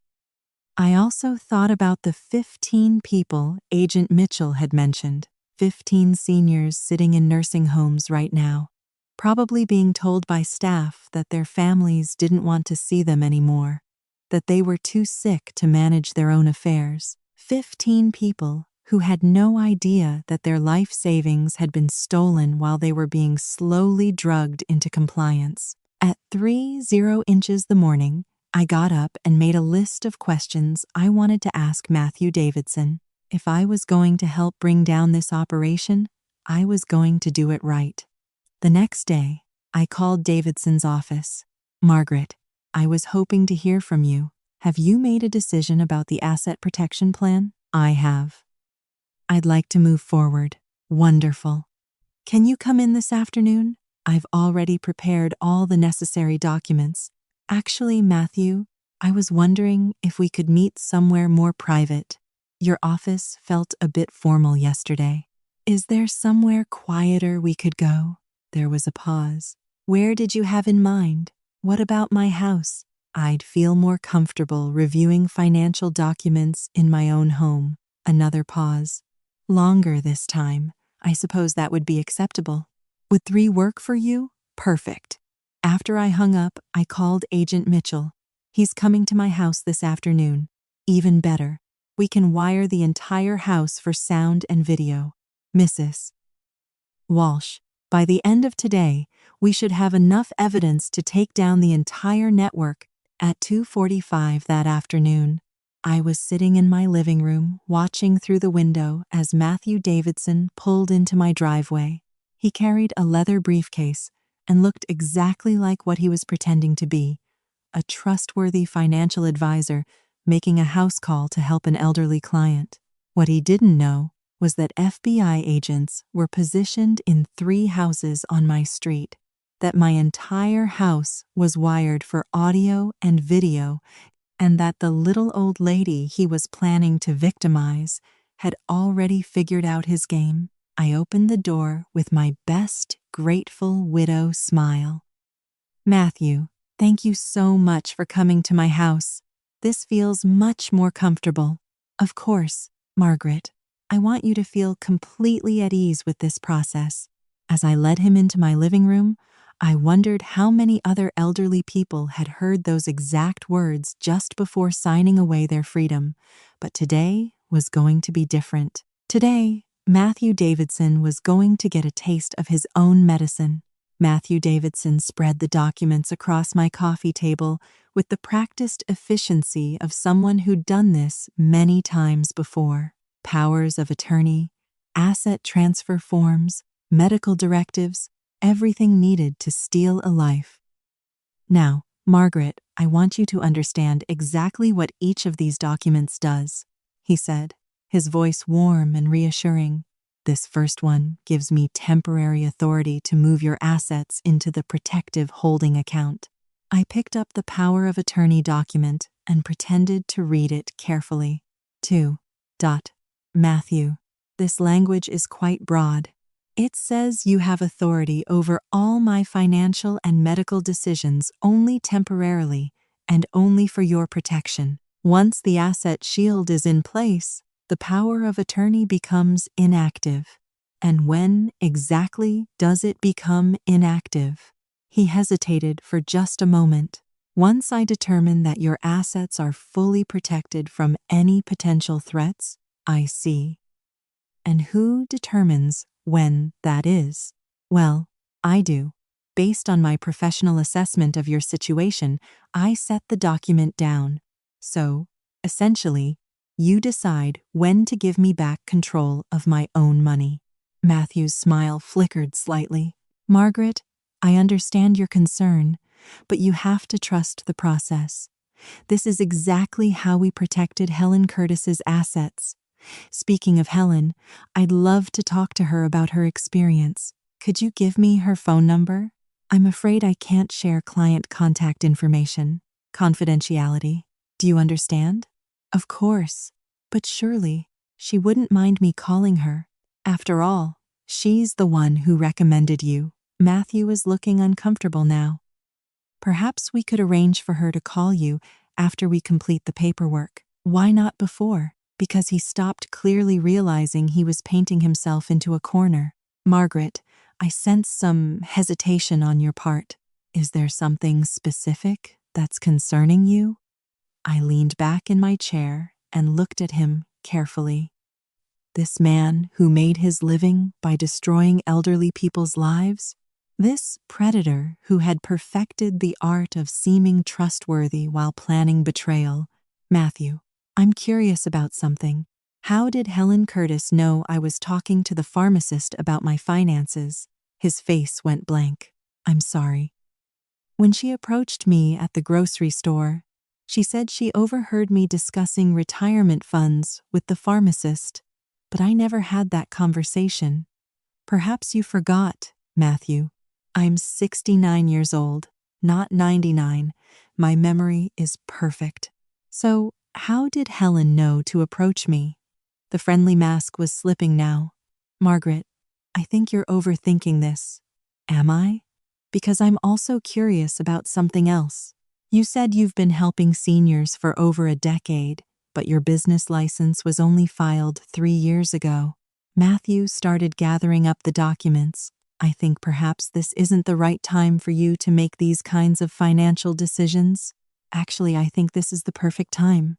I also thought about the 15 people Agent Mitchell had mentioned, 15 seniors sitting in nursing homes right now, probably being told by staff that their families didn't want to see them anymore, that they were too sick to manage their own affairs. 15 people who had no idea that their life savings had been stolen while they were being slowly drugged into compliance. At 3:00 inches the morning, I got up and made a list of questions I wanted to ask Matthew Davidson. If I was going to help bring down this operation, I was going to do it right. The next day, I called Davidson's office. Margaret, I was hoping to hear from you. Have you made a decision about the asset protection plan? I have. I'd like to move forward. Wonderful. Can you come in this afternoon? I've already prepared all the necessary documents. Actually, Matthew, I was wondering if we could meet somewhere more private. Your office felt a bit formal yesterday. Is there somewhere quieter we could go? There was a pause. Where did you have in mind? What about my house? I'd feel more comfortable reviewing financial documents in my own home. Another pause. Longer this time. I suppose that would be acceptable. Would 3 work for you? Perfect. After I hung up, I called Agent Mitchell. He's coming to my house this afternoon. Even better. We can wire the entire house for sound and video. Mrs. Walsh, by the end of today, we should have enough evidence to take down the entire network. At 2:45 that afternoon, I was sitting in my living room watching through the window as Matthew Davidson pulled into my driveway. He carried a leather briefcase and looked exactly like what he was pretending to be, a trustworthy financial advisor making a house call to help an elderly client. What he didn't know was that FBI agents were positioned in 3 houses on my street, that my entire house was wired for audio and video, and that the little old lady he was planning to victimize had already figured out his game. I opened the door with my best grateful widow smile. Matthew, thank you so much for coming to my house. This feels much more comfortable. Of course, Margaret, I want you to feel completely at ease with this process. As I led him into my living room, I wondered how many other elderly people had heard those exact words just before signing away their freedom. But today was going to be different. Today, Matthew Davidson was going to get a taste of his own medicine. Matthew Davidson spread the documents across my coffee table with the practiced efficiency of someone who'd done this many times before. Powers of attorney, asset transfer forms, medical directives, everything needed to steal a life. Now, Margaret, I want you to understand exactly what each of these documents does, he said, his voice warm and reassuring. This first one gives me temporary authority to move your assets into the protective holding account. I picked up the power of attorney document and pretended to read it carefully. 2. Matthew, this language is quite broad. It says you have authority over all my financial and medical decisions only temporarily and only for your protection. Once the asset shield is in place, the power of attorney becomes inactive. And when exactly does it become inactive? He hesitated for just a moment. Once I determine that your assets are fully protected from any potential threats, I see. And who determines when that is? Well, I do. Based on my professional assessment of your situation, I set the document down. So, essentially, you decide when to give me back control of my own money. Matthew's smile flickered slightly. Margaret, I understand your concern, but you have to trust the process. This is exactly how we protected Helen Curtis's assets. Speaking of Helen, I'd love to talk to her about her experience. Could you give me her phone number? I'm afraid I can't share client contact information. Confidentiality. Do you understand? Of course, but surely she wouldn't mind me calling her. After all, she's the one who recommended you. Matthew is looking uncomfortable now. Perhaps we could arrange for her to call you after we complete the paperwork. Why not before? Because he stopped, clearly realizing he was painting himself into a corner. Margaret, I sense some hesitation on your part. Is there something specific that's concerning you? I leaned back in my chair and looked at him carefully. This man who made his living by destroying elderly people's lives? This predator who had perfected the art of seeming trustworthy while planning betrayal? Matthew, I'm curious about something. How did Helen Curtis know I was talking to the pharmacist about my finances? His face went blank. I'm sorry. When she approached me at the grocery store, she said she overheard me discussing retirement funds with the pharmacist, but I never had that conversation. Perhaps you forgot, Matthew. I'm 69 years old, not 99. My memory is perfect. So, how did Helen know to approach me? The friendly mask was slipping now. Margaret, I think you're overthinking this. Am I? Because I'm also curious about something else. You said you've been helping seniors for over a decade, but your business license was only filed 3 years ago. Matthew started gathering up the documents. I think perhaps this isn't the right time for you to make these kinds of financial decisions. Actually, I think this is the perfect time.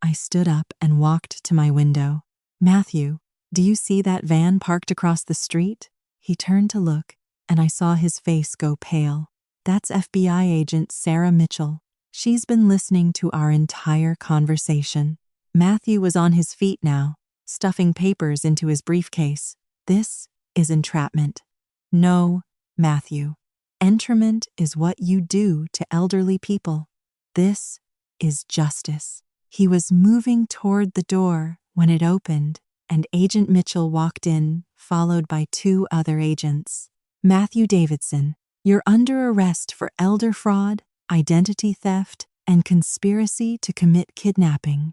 I stood up and walked to my window. Matthew, do you see that van parked across the street? He turned to look, and I saw his face go pale. That's FBI agent Sarah Mitchell. She's been listening to our entire conversation. Matthew was on his feet now, stuffing papers into his briefcase. This is entrapment. No, Matthew. Entrapment is what you do to elderly people. This is justice. He was moving toward the door when it opened, and Agent Mitchell walked in, followed by 2 other agents. Matthew Davidson, you're under arrest for elder fraud, identity theft, and conspiracy to commit kidnapping.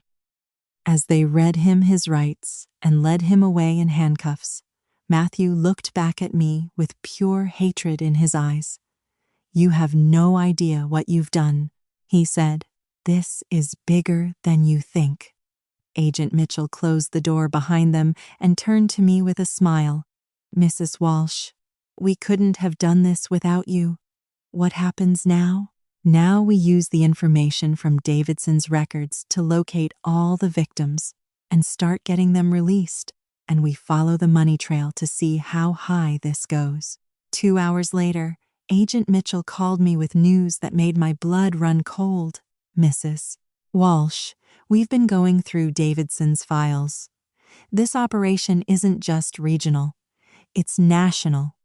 As they read him his rights and led him away in handcuffs, Matthew looked back at me with pure hatred in his eyes. You have no idea what you've done, he said. This is bigger than you think. Agent Mitchell closed the door behind them and turned to me with a smile. Mrs. Walsh, we couldn't have done this without you. What happens now? Now we use the information from Davidson's records to locate all the victims and start getting them released, and we follow the money trail to see how high this goes. 2 hours later, Agent Mitchell called me with news that made my blood run cold. Mrs. Walsh, we've been going through Davidson's files. This operation isn't just regional, it's national.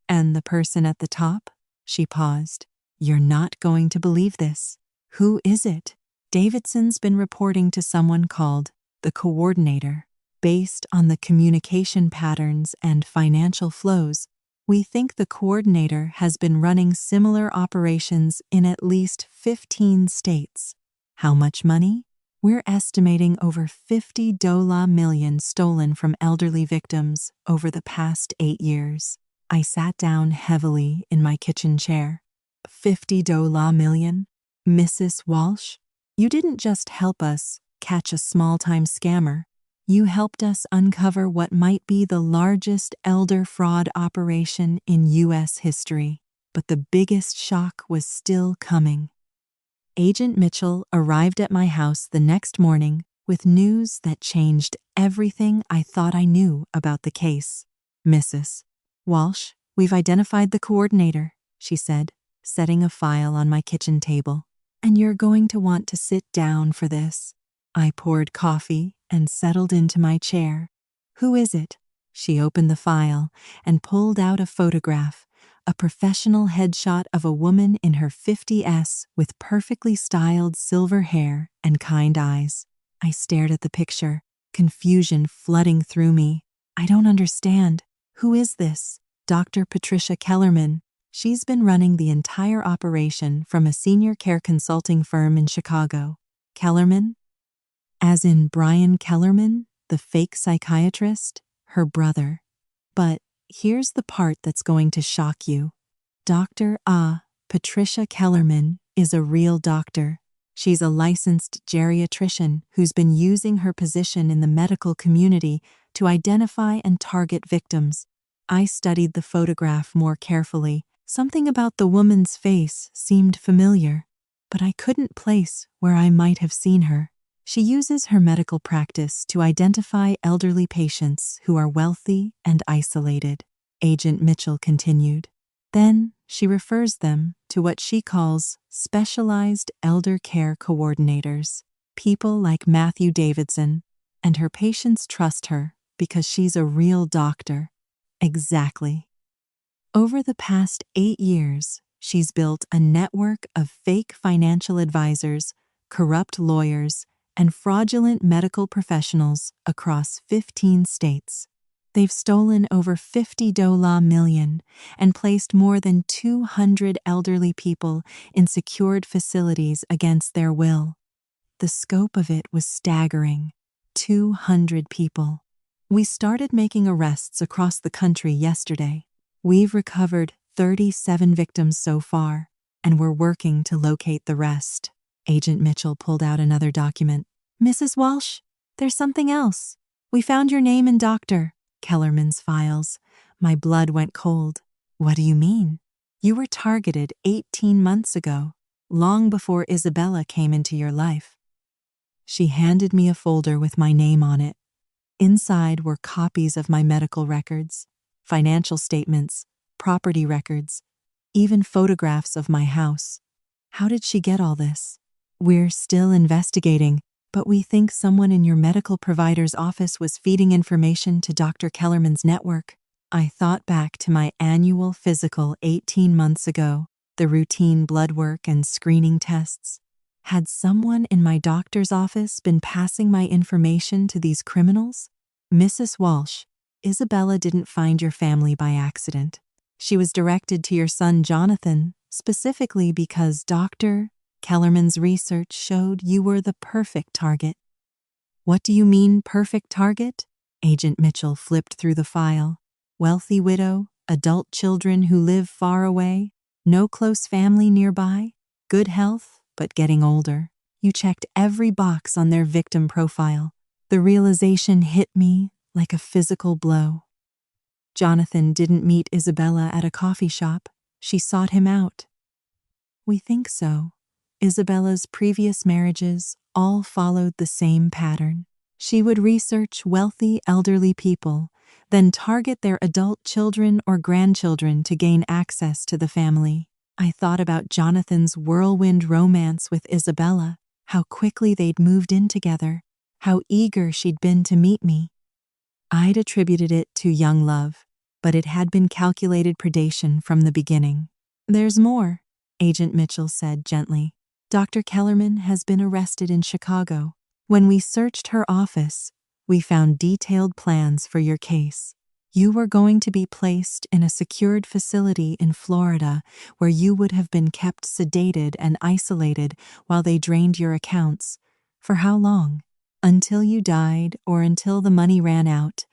And the person at the top? She paused. You're not going to believe this. Who is it? Davidson's been reporting to someone called the coordinator. Based on the communication patterns and financial flows, we think the coordinator has been running similar operations in at least 15 states. How much money? We're estimating over $50 million stolen from elderly victims over the past 8 years. I sat down heavily in my kitchen chair. $50 million? Mrs. Walsh? You didn't just help us catch a small-time scammer. You helped us uncover what might be the largest elder fraud operation in U.S. history. But the biggest shock was still coming. Agent Mitchell arrived at my house the next morning with news that changed everything I thought I knew about the case. Mrs. Walsh, we've identified the coordinator, she said, setting a file on my kitchen table. And you're going to want to sit down for this. I poured coffee and settled into my chair. Who is it? She opened the file and pulled out a photograph, a professional headshot of a woman in her 50s with perfectly styled silver hair and kind eyes. I stared at the picture, confusion flooding through me. I don't understand. Who is this? Dr. Patricia Kellerman. She's been running the entire operation from a senior care consulting firm in Chicago. Kellerman? As in Brian Kellerman, the fake psychiatrist, her brother. But here's the part that's going to shock you. Patricia Kellerman is a real doctor. She's a licensed geriatrician who's been using her position in the medical community to identify and target victims. I studied the photograph more carefully. Something about the woman's face seemed familiar, but I couldn't place where I might have seen her. She uses her medical practice to identify elderly patients who are wealthy and isolated, Agent Mitchell continued. Then she refers them to what she calls specialized elder care coordinators, people like Matthew Davidson, and her patients trust her because she's a real doctor. Exactly. Over the past 8 years, she's built a network of fake financial advisors, corrupt lawyers, and fraudulent medical professionals across 15 states. They've stolen over $50 million and placed more than 200 elderly people in secured facilities against their will. The scope of it was staggering. 200 people. We started making arrests across the country yesterday. We've recovered 37 victims so far, and we're working to locate the rest. Agent Mitchell pulled out another document. Mrs. Walsh, there's something else. We found your name in Dr. Kellerman's files. My blood went cold. What do you mean? You were targeted 18 months ago, long before Isabella came into your life. She handed me a folder with my name on it. Inside were copies of my medical records, financial statements, property records, even photographs of my house. How did she get all this? We're still investigating, but we think someone in your medical provider's office was feeding information to Dr. Kellerman's network. I thought back to my annual physical 18 months ago, the routine blood work and screening tests. Had someone in my doctor's office been passing my information to these criminals? Mrs. Walsh, Isabella didn't find your family by accident. She was directed to your son Jonathan, specifically because Dr. Kellerman's research showed you were the perfect target. What do you mean, perfect target? Agent Mitchell flipped through the file. Wealthy widow, adult children who live far away, no close family nearby, good health, but getting older. You checked every box on their victim profile. The realization hit me like a physical blow. Jonathan didn't meet Isabella at a coffee shop. She sought him out. We think so. Isabella's previous marriages all followed the same pattern. She would research wealthy elderly people, then target their adult children or grandchildren to gain access to the family. I thought about Jonathan's whirlwind romance with Isabella, how quickly they'd moved in together, how eager she'd been to meet me. I'd attributed it to young love, but it had been calculated predation from the beginning. There's more, Agent Mitchell said gently. Dr. Kellerman has been arrested in Chicago. When we searched her office, we found detailed plans for your case. You were going to be placed in a secured facility in Florida where you would have been kept sedated and isolated while they drained your accounts. For how long? Until you died or until the money ran out.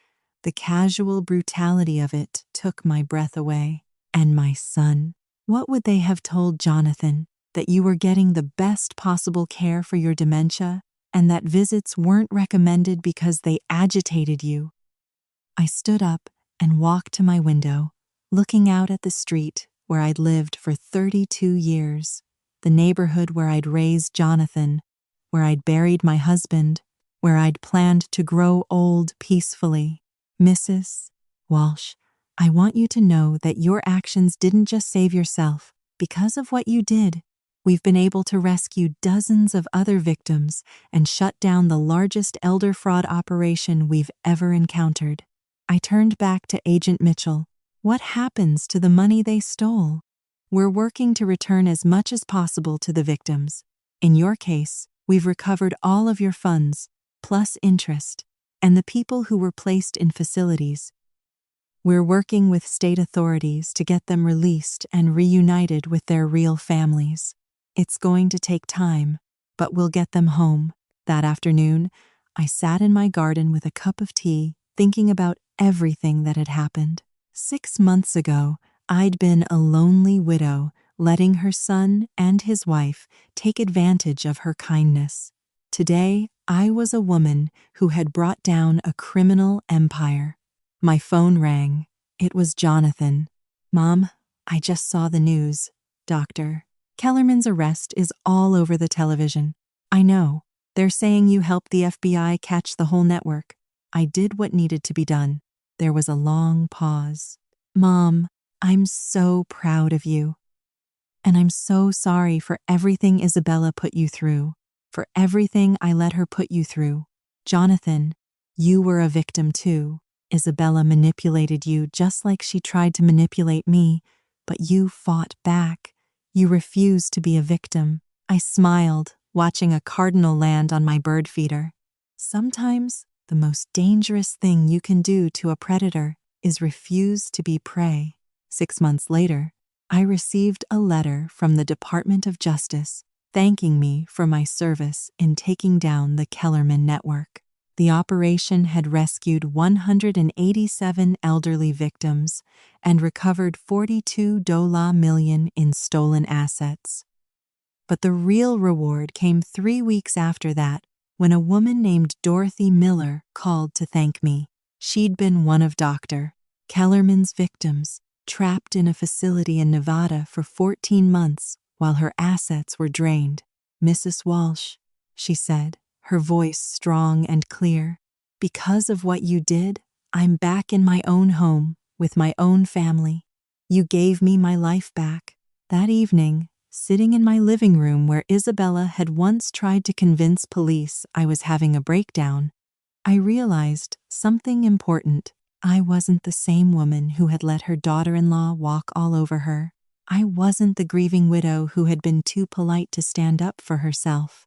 The casual brutality of it took my breath away. And my son. What would they have told Jonathan? That you were getting the best possible care for your dementia and that visits weren't recommended because they agitated you. I stood up and walked to my window, looking out at the street where I'd lived for 32 years, the neighborhood where I'd raised Jonathan, where I'd buried my husband, where I'd planned to grow old peacefully. Mrs. Walsh, I want you to know that your actions didn't just save yourself. Because of what you did, we've been able to rescue dozens of other victims and shut down the largest elder fraud operation we've ever encountered. I turned back to Agent Mitchell. What happens to the money they stole? We're working to return as much as possible to the victims. In your case, we've recovered all of your funds, plus interest, and the people who were placed in facilities. We're working with state authorities to get them released and reunited with their real families. It's going to take time, but we'll get them home. That afternoon, I sat in my garden with a cup of tea, thinking about everything that had happened. 6 months ago, I'd been a lonely widow, letting her son and his wife take advantage of her kindness. Today, I was a woman who had brought down a criminal empire. My phone rang. It was Jonathan. Mom, I just saw the news. Doctor, Kellerman's arrest is all over the television. I know. They're saying you helped the FBI catch the whole network. I did what needed to be done. There was a long pause. Mom, I'm so proud of you. And I'm so sorry for everything Isabella put you through, for everything I let her put you through. Jonathan, you were a victim too. Isabella manipulated you just like she tried to manipulate me, but you fought back. You refused to be a victim. I smiled, watching a cardinal land on my bird feeder. Sometimes, the most dangerous thing you can do to a predator is refuse to be prey. 6 months later, I received a letter from the Department of Justice thanking me for my service in taking down the Kellerman network. The operation had rescued 187 elderly victims and recovered $42 million in stolen assets. But the real reward came 3 weeks after that, when a woman named Dorothy Miller called to thank me. She'd been one of Dr. Kellerman's victims, trapped in a facility in Nevada for 14 months while her assets were drained. Mrs. Walsh, she said, her voice strong and clear, because of what you did, I'm back in my own home with my own family. You gave me my life back. That evening, sitting in my living room where Isabella had once tried to convince police I was having a breakdown, I realized something important. I wasn't the same woman who had let her daughter-in-law walk all over her. I wasn't the grieving widow who had been too polite to stand up for herself.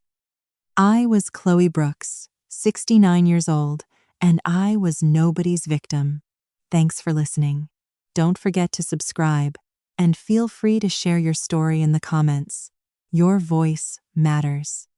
I was Chloe Brooks, 69 years old, and I was nobody's victim. Thanks for listening. Don't forget to subscribe, and feel free to share your story in the comments. Your voice matters.